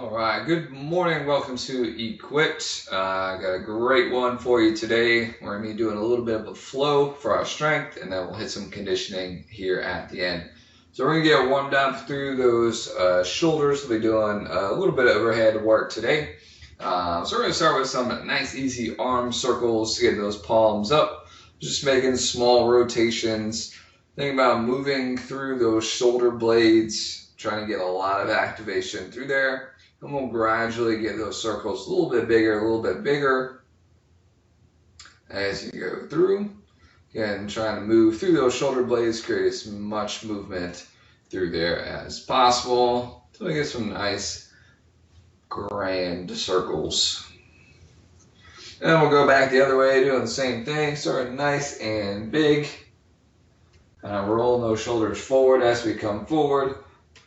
All right, good morning. Welcome to Equipped. I got a great one for you today. We're going to be doing a little bit of a flow for our strength, and then we'll hit some conditioning here at the end. So we're going to get warmed up through those shoulders. We'll be doing a little bit of overhead work today. So we're going to start with some nice, easy arm circles, getting those palms up, just making small rotations. Think about moving through those shoulder blades, trying to get a lot of activation through there. And we'll gradually get those circles a little bit bigger as you go through. Again, trying to move through those shoulder blades, create as much movement through there as possible until we get some nice grand circles. And we'll go back the other way, doing the same thing, starting nice and big. And rolling those shoulders forward as we come forward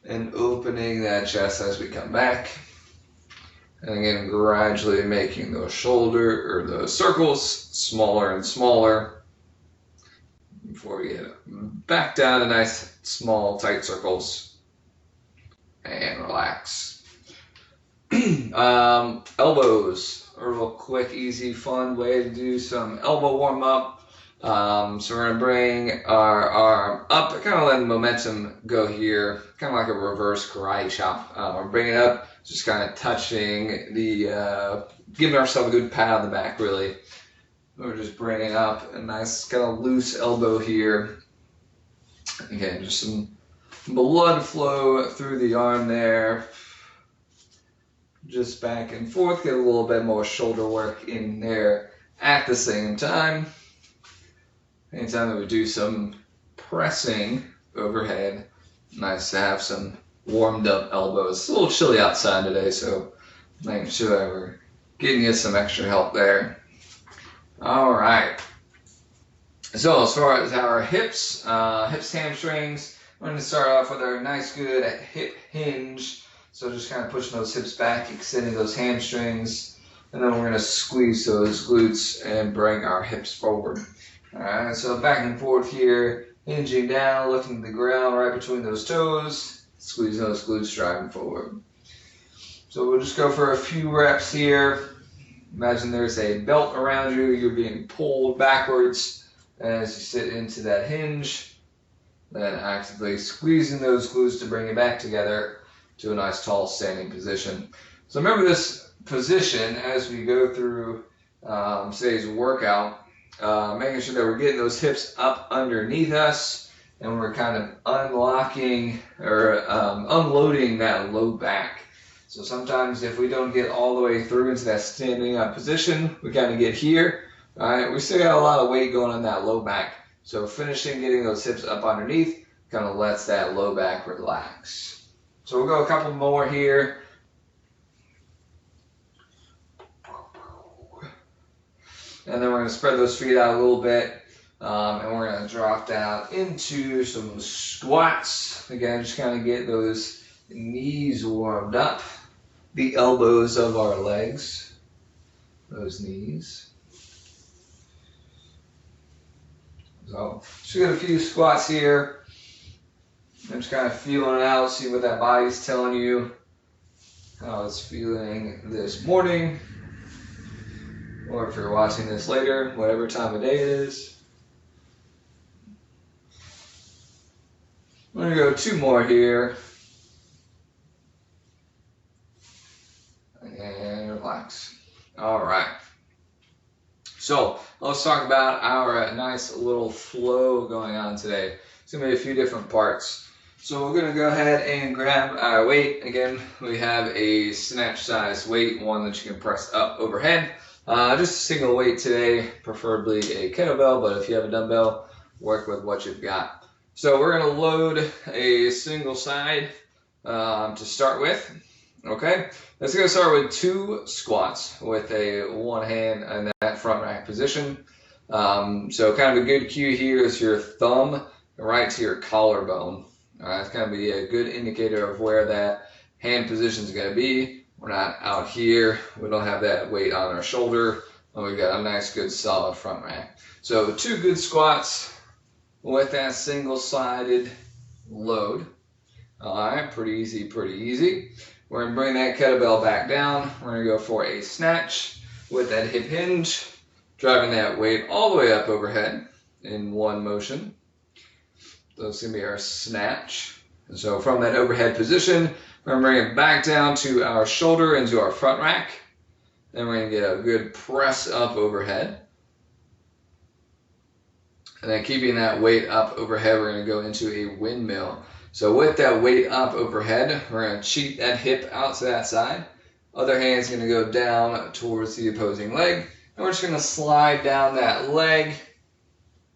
and opening that chest as we come back. And again, gradually making those those circles smaller and smaller before we get back down to nice, small, tight circles. And relax. Elbows, a real quick, easy, fun way to do some elbow warm up. So we're going to bring our arm up, kind of letting momentum go here, kind of like a reverse karate chop. We're bringing it up, just kind of touching giving ourselves a good pat on the back, really. We're just bringing up a nice kind of loose elbow here. Again, just some blood flow through the arm there. Just back and forth, get a little bit more shoulder work in there at the same time. Anytime that we do some pressing overhead, nice to have some warmed up elbows. It's a little chilly outside today, so making sure that we're getting you some extra help there. All right. So as far as our hips, hamstrings, we're going to start off with our nice good hip hinge. So just kind of pushing those hips back, extending those hamstrings, and then we're going to squeeze those glutes and bring our hips forward. All right, so back and forth here, hinging down, lifting the ground right between those toes, squeezing those glutes, driving forward. So we'll just go for a few reps here. Imagine there's a belt around you, you're being pulled backwards as you sit into that hinge, then actively squeezing those glutes to bring it back together to a nice tall standing position. So remember this position as we go through today's workout. Making sure that we're getting those hips up underneath us and we're kind of unlocking or unloading that low back. So sometimes if we don't get all the way through into that standing up position, we kind of get here. All right, we still got a lot of weight going on that low back. So finishing getting those hips up underneath kind of lets that low back relax. So we'll go a couple more here. And then we're going to spread those feet out a little bit. And we're going to drop down into some squats. Again, just kind of get those knees warmed up. The elbows of our legs. Those knees. So just get a few squats here. I'm just kind of feeling it out, see what that body's telling you. How it's feeling this morning. Or if you're watching this later, whatever time of day it is. I'm going to go two more here. And relax. All right. So let's talk about our nice little flow going on today. It's going to be a few different parts. So we're going to go ahead and grab our weight. Again, we have a snatch size weight, one that you can press up overhead. Just a single weight today, preferably a kettlebell, but if you have a dumbbell, work with what you've got. So we're going to load a single side to start with. Okay, let's go start with 2 squats with a one hand in that front rack position. So kind of a good cue here is your thumb right to your collarbone. All right, it's going to be a good indicator of where that hand position is going to be. We're not out here. We don't have that weight on our shoulder. And we've got a nice, good, solid front rack. So 2 good squats with that single-sided load. Alright, pretty easy, pretty easy. We're going to bring that kettlebell back down. We're going to go for a snatch with that hip hinge, driving that weight all the way up overhead in one motion. So it's going to be our snatch. And so from that overhead position, we're going to bring it back down to our shoulder into our front rack. Then we're going to get a good press up overhead. And then keeping that weight up overhead, we're going to go into a windmill. So with that weight up overhead, we're going to cheat that hip out to that side. Other hand's going to go down towards the opposing leg. And we're just going to slide down that leg,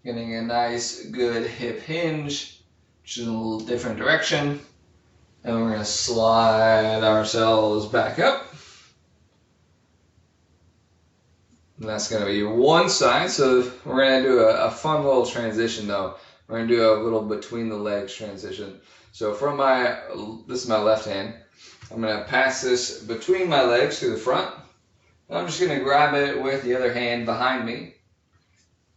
getting a nice good hip hinge, which is in a little different direction. And we're going to slide ourselves back up. And that's going to be one side. So we're going to do a fun little transition though. We're going to do a little between the legs transition. So from this is my left hand. I'm going to pass this between my legs to the front. And I'm just going to grab it with the other hand behind me.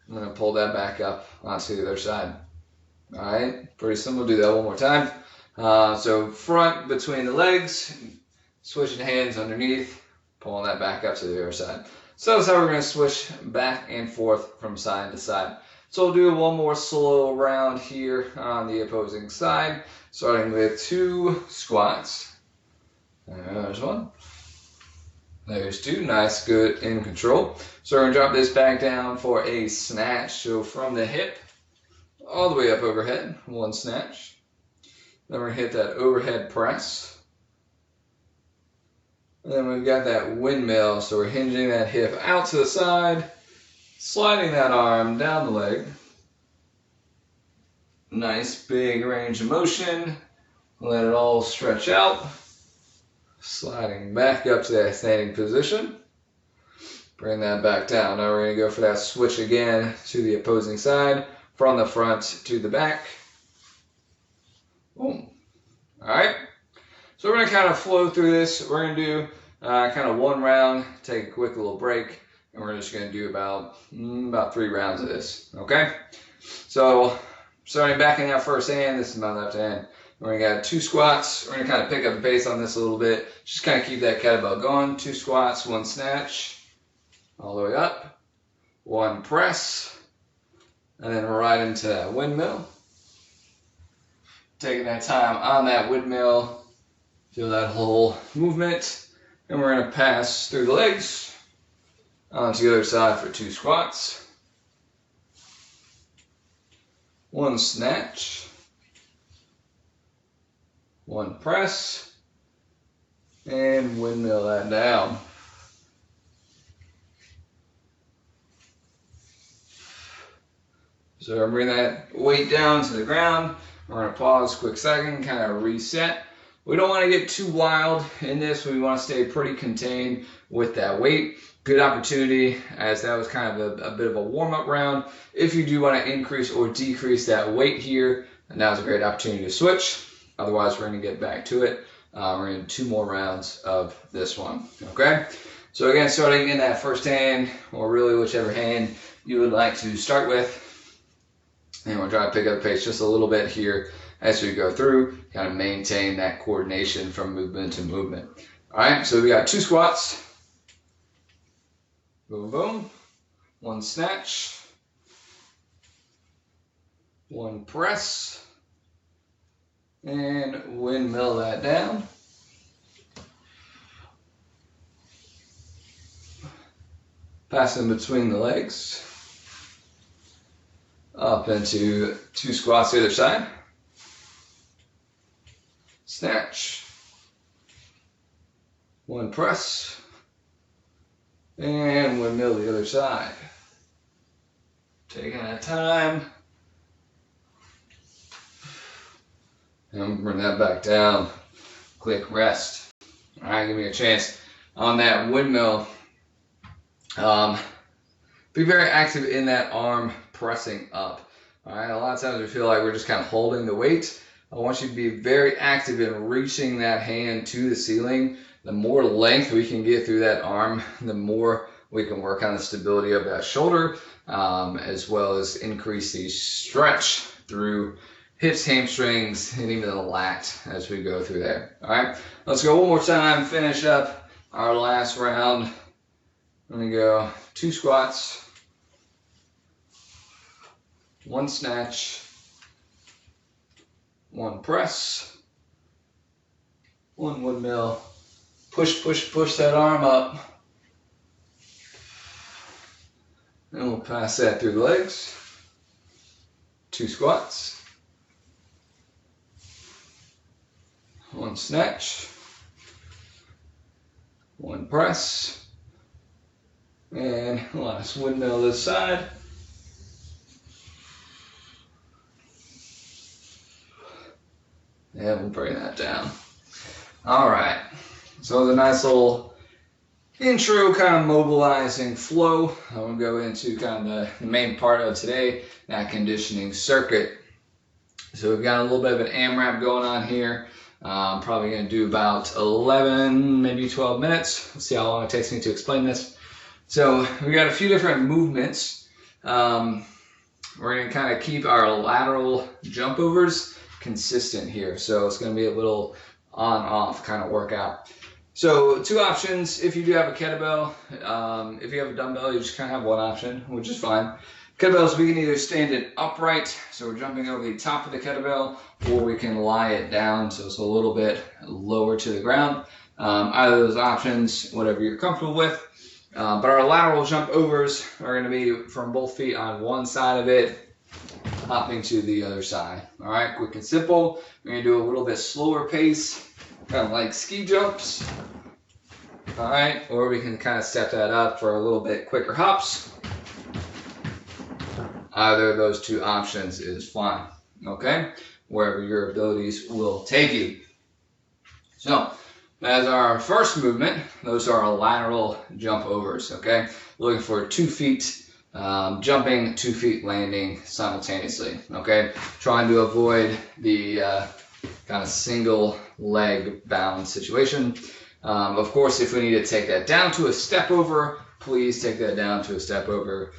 I'm going to pull that back up onto the other side. All right, pretty simple. Do that one more time. So front between the legs, switching hands underneath, pulling that back up to the other side. So that's how we're going to switch back and forth from side to side. So we'll do one more slow round here on the opposing side, starting with 2 squats. There's 1. There's 2. Nice, good, in control. So we're going to drop this back down for a snatch. So from the hip all the way up overhead, 1 snatch. Then we're going to hit that overhead press. And then we've got that windmill, so we're hinging that hip out to the side, sliding that arm down the leg. Nice big range of motion. Let it all stretch out. Sliding back up to that standing position. Bring that back down. Now we're going to go for that switch again to the opposing side, from the front to the back. Boom. Alright. So we're going to kind of flow through this. We're going to do kind of 1 round, take a quick little break, and we're just going to do about 3 rounds of this. Okay? So starting back in that first hand, this is my left hand. We're going to got 2 squats. We're going to kind of pick up the pace on this a little bit. Just kind of keep that kettlebell going. 2 squats, 1 snatch, all the way up. 1 press, and then right into that windmill. Taking that time on that windmill, feel that whole movement. And we're going to pass through the legs onto the other side for 2 squats. 1 snatch. 1 press. And windmill that down. So I'm bringing that weight down to the ground. We're going to pause a quick second, kind of reset. We don't want to get too wild in this. We want to stay pretty contained with that weight. Good opportunity, as that was kind of a bit of a warm-up round. If you do want to increase or decrease that weight here, now's a great opportunity to switch. Otherwise, we're going to get back to it. We're going to do 2 more rounds of this one. Okay? So again, starting in that first hand, or really whichever hand you would like to start with. And we'll try to pick up the pace just a little bit here as we go through, kind of maintain that coordination from movement to movement. All right, so we got 2 squats. Boom, boom. 1 snatch. 1 press. And windmill that down. Passing between the legs. Up into 2 squats the other side. Snatch. 1 press. And windmill the other side. Taking that time. And bring that back down. Quick rest. All right, give me a chance on that windmill. Be very active in that arm pressing up. All right, a lot of times we feel like we're just kind of holding the weight. I want you to be very active in reaching that hand to the ceiling. The more length we can get through that arm, the more we can work on the stability of that shoulder, as well as increase the stretch through hips, hamstrings, and even the lat as we go through there. All right, let's go one more time, finish up our last round. I'm gonna go 2 squats, 1 snatch, 1 press, 1 windmill, push, push, push that arm up. And we'll pass that through the legs. 2 squats, 1 snatch, 1 press, and last windmill this side. And we'll bring that down. All right, so the nice little intro, kind of mobilizing flow. I'm gonna go into kind of the main part of today, that conditioning circuit. So we've got a little bit of an AMRAP going on here. I'm probably gonna do about 11, maybe 12 minutes. Let's see how long it takes me to explain this. So we got a few different movements. We're gonna kind of keep our lateral jump overs consistent here. So it's gonna be a little on-off kind of workout. So 2 options if you do have a kettlebell. If you have a dumbbell, you just kind of have 1 option, which is fine. Kettlebells, we can either stand it upright, so we're jumping over the top of the kettlebell, or we can lie it down so it's a little bit lower to the ground. Either of those options, whatever you're comfortable with. But our lateral jump overs are going to be from both feet on one side of it, hopping to the other side. All right, quick and simple. We're going to do a little bit slower pace, kind of like ski jumps. All right, or we can kind of step that up for a little bit quicker hops. Either of those 2 options is fine, okay? Wherever your abilities will take you. So, as our first movement, those are our lateral jump overs, okay? Looking for 2 feet jumping, 2 feet landing simultaneously, okay? Trying to avoid the kind of single leg bound situation. Of course, if we need to take that down to a step over, please take that down to a step over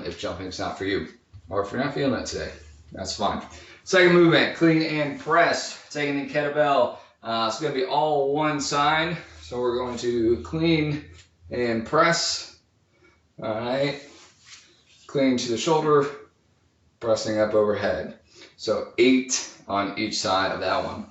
if jumping's not for you. Or if you're not feeling it today, that's fine. Second movement, clean and press. Taking the kettlebell, it's going to be all one side. So we're going to clean and press. All right. Clean to the shoulder, pressing up overhead. So 8 on each side of that one.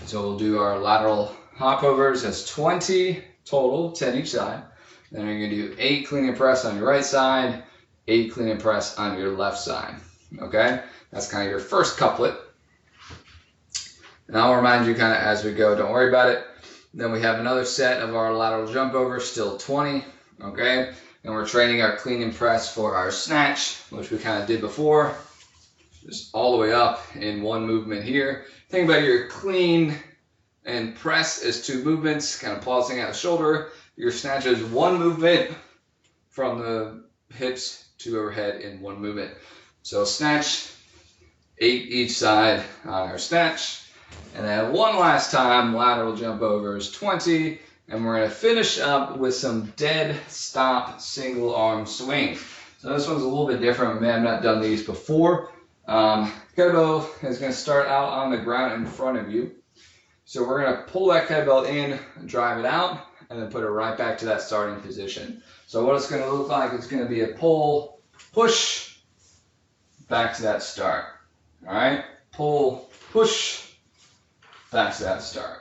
So we'll do our lateral hop overs as 20 total, 10 each side. Then you're going to do 8 clean and press on your right side, 8 clean and press on your left side. Okay? That's kind of your first couplet. And I'll remind you kind of as we go, don't worry about it. Then we have another set of our lateral jump over, still 20. Okay? And we're training our clean and press for our snatch, which we kind of did before. Just all the way up in one movement here. Think about your clean and press as 2 movements, kind of pausing at the shoulder. Your snatch is 1 movement from the hips to overhead in 1 movement. So snatch, 8 each side on our snatch. And then one last time, lateral jump overs, 20. And we're going to finish up with some dead stop single arm swing. So this one's a little bit different. Man, I've not done these before. Kettlebell is going to start out on the ground in front of you. So we're going to pull that kettlebell in, drive it out, and then put it right back to that starting position. So what it's going to look like, it's going to be a pull, push, back to that start. All right? Pull, push, back to that start.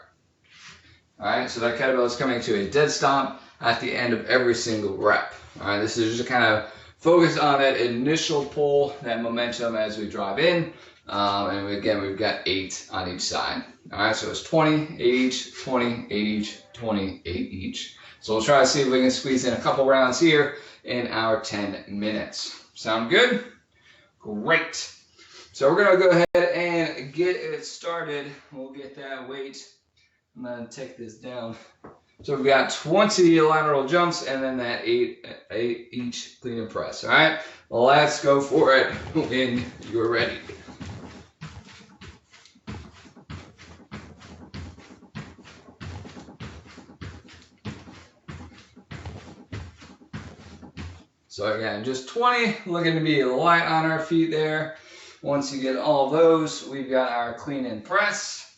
All right? So that kettlebell is coming to a dead stop at the end of every single rep. All right? This is just kind of focus on that initial pull, that momentum as we drive in. And again, we've got 8 on each side. All right, so it's 20, 8 each, 20, 8 each, 20, 8 each. So we'll try to see if we can squeeze in a couple rounds here in our 10 minutes. Sound good? Great. So we're going to go ahead and get it started. We'll get that weight. I'm going to take this down. So we've got 20 lateral jumps and then that 8 each clean and press. All right, well, let's go for it when you're ready. So again, just 20, looking to be light on our feet there. Once you get all those, we've got our clean and press.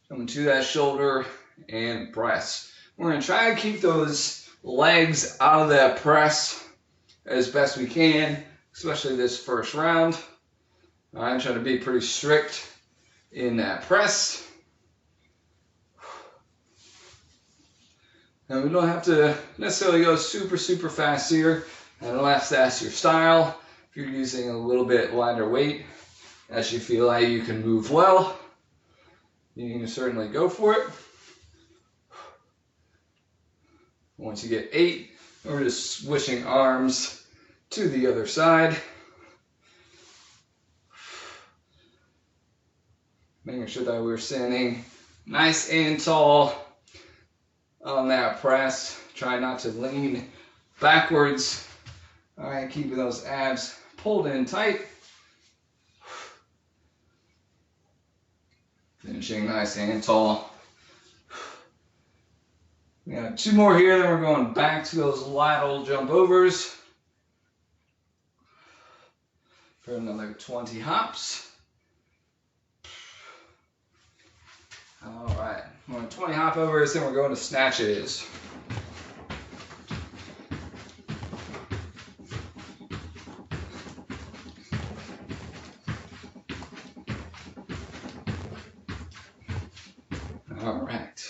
Coming to that shoulder and press. We're going to try to keep those legs out of that press as best we can, especially this first round. I'm trying to be pretty strict in that press. And we don't have to necessarily go super, super fast here. And unless that's your style, if you're using a little bit lighter weight, as you feel like you can move well, you can certainly go for it. Once you get 8, we're just switching arms to the other side. Making sure that we're standing nice and tall on that press. Try not to lean backwards. All right, keeping those abs pulled in tight. Finishing nice and tall. We got 2 more here, then we're going back to those lateral jump overs for another 20 hops. All right, we're on 20 hop overs, then we're going to snatches. All right,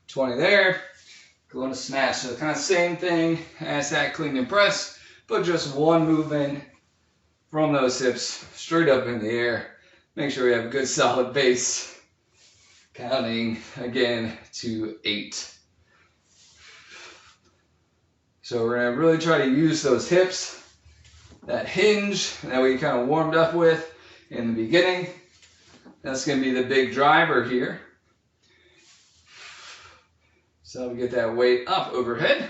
20 there, going to snatch. So kind of same thing as that clean and press, but just one movement from those hips straight up in the air. Make sure we have a good solid base. Counting again to 8. So we're going to really try to use those hips, that hinge that we kind of warmed up with in the beginning. That's going to be the big driver here. So we get that weight up overhead.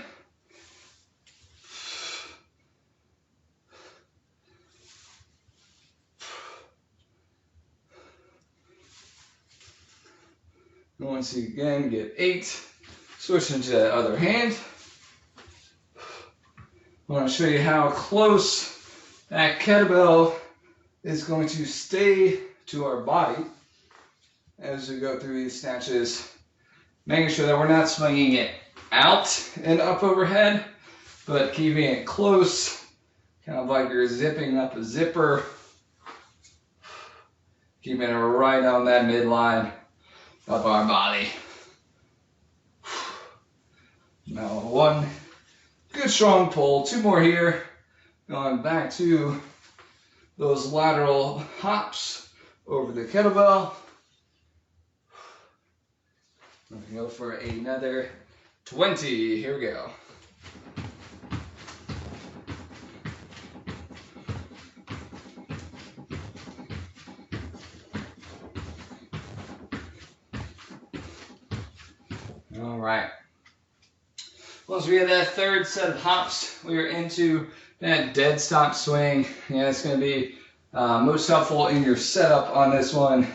Once you again get 8, switch into the other hand. I want to show you how close that kettlebell is going to stay to our body as we go through these snatches. Making sure that we're not swinging it out and up overhead, but keeping it close, kind of like you're zipping up a zipper. Keeping it right on that midline of our body. Now 1 good strong pull, 2 more here. Going back to those lateral hops over the kettlebell. We're gonna go for another 20. Here we go. All right. Once we have that third set of hops, we are into that dead stop swing. Yeah, it's going to be most helpful in your setup on this one.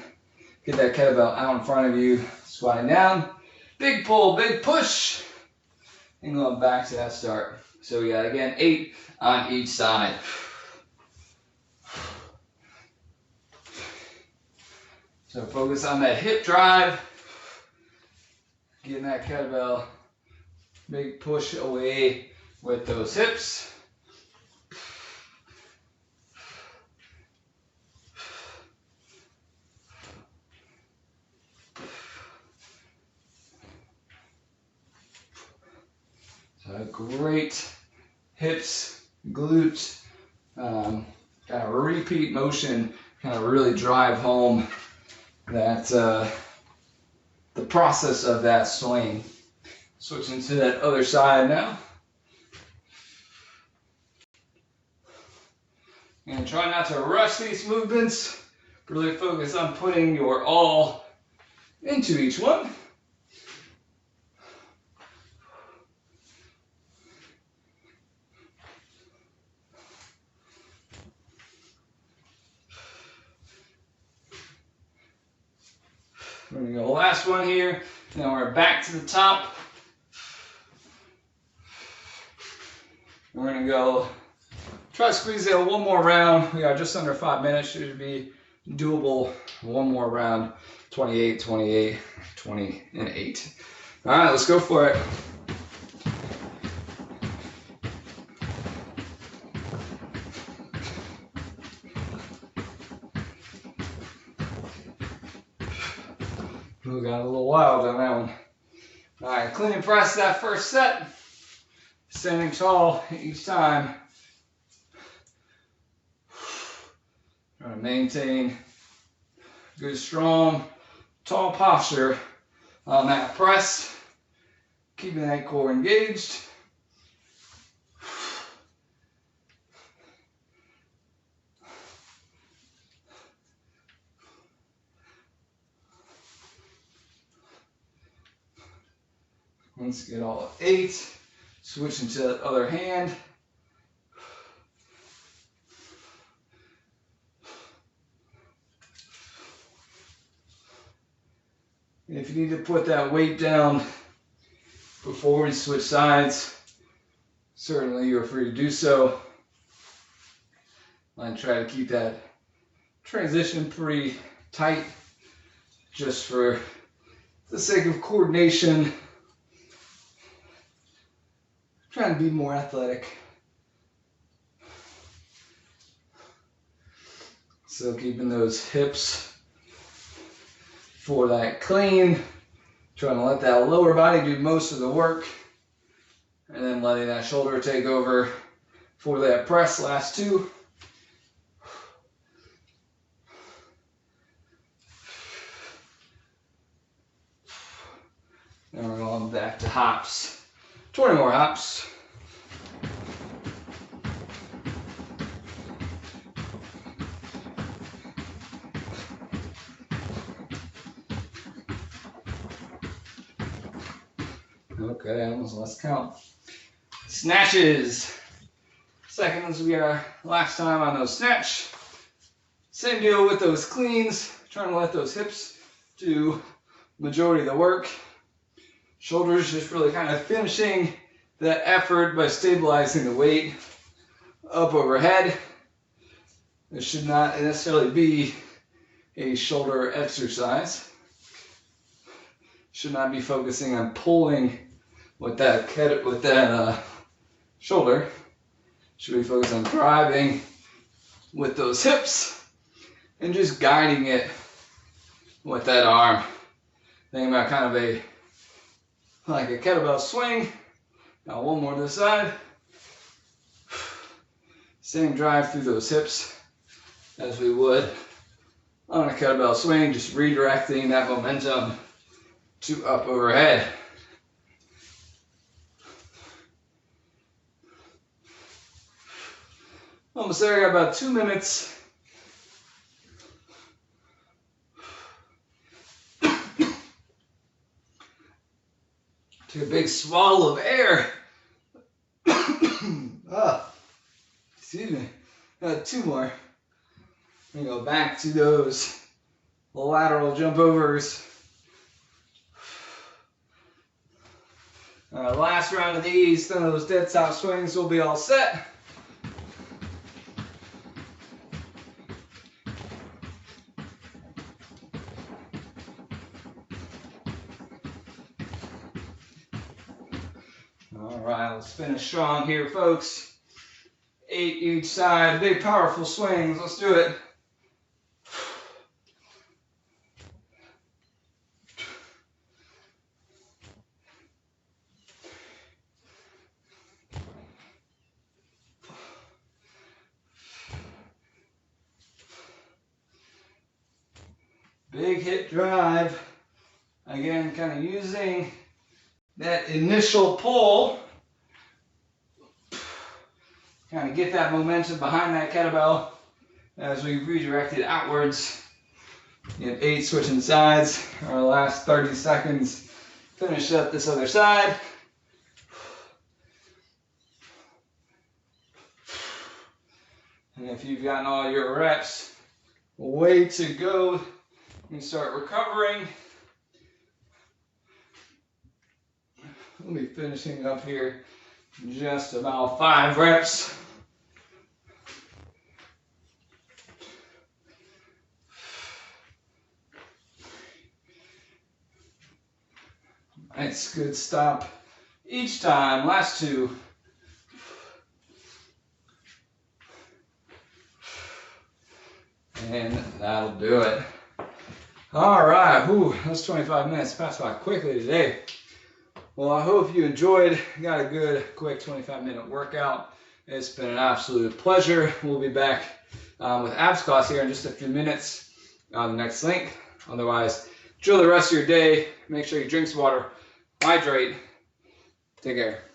Get that kettlebell out in front of you, squatting down. Big pull, big push, and going back to that start. So we got, again, 8 on each side. So focus on that hip drive. Getting that kettlebell, big push away with those hips. So great hips, glutes, kind of a repeat motion, kind of really drive home that the process of that swing. Switching to that other side now. And try not to rush these movements. Really focus on putting your all into each one. We're going to go last one here. Now we're back to the top. We're going to go Try to squeeze in one more round. We got just under 5 minutes. Should be doable. One more round. 28, 28, 20, and 8. All right, let's go for it. We got a little wild on that one. All right, clean and press that first set. Standing tall each time. Trying to maintain good, strong, tall posture on that press. Keeping that core engaged. Let's get all of 8. Switching to the other hand. And if you need to put that weight down before we switch sides, certainly you're free to do so. I try to keep that transition pretty tight just for the sake of coordination. Trying to be more athletic. So keeping those hips for that clean. Trying to let that lower body do most of the work. And then letting that shoulder take over for that press, last 2. Then we're going back to hops. 20 more hops. Okay, almost lost count. Snatches. Seconds we got last time on those snatch. Same deal with those cleans. Trying to let those hips do majority of the work. Shoulders just really kind of finishing that effort by stabilizing the weight up overhead. This should not necessarily be a shoulder exercise. Should not be focusing on pulling with that shoulder. Should be focused on driving with those hips and just guiding it with that arm. Think about kind of like a kettlebell swing. Now one more to the side. Same drive through those hips as we would on a kettlebell swing, just redirecting that momentum to up overhead. Almost there, got about 2 minutes. Take a big swallow of air. Excuse me. Got 2 more. We go back to those lateral jump overs. Last round of these, then those dead stop swings will be all set. All right, let's finish strong here, folks. 8 each side, big powerful swings. Let's do it. Big hip drive. Again, kind of using that initial pull. Kind of get that momentum behind that kettlebell as we redirect it outwards. You have 8 switching sides. Our last 30 seconds. Finish up this other side. And if you've gotten all your reps, way to go. You can start recovering. We'll be finishing up here in just about 5 reps. Nice, good. Stop each time. Last 2. And that'll do it. All right, whew, that's 25 minutes. Passed by quickly today. Well, I hope you enjoyed. Got a good, quick 25-minute workout. It's been an absolute pleasure. We'll be back with abs class here in just a few minutes on the next link. Otherwise, enjoy the rest of your day. Make sure you drink some water, hydrate. Take care.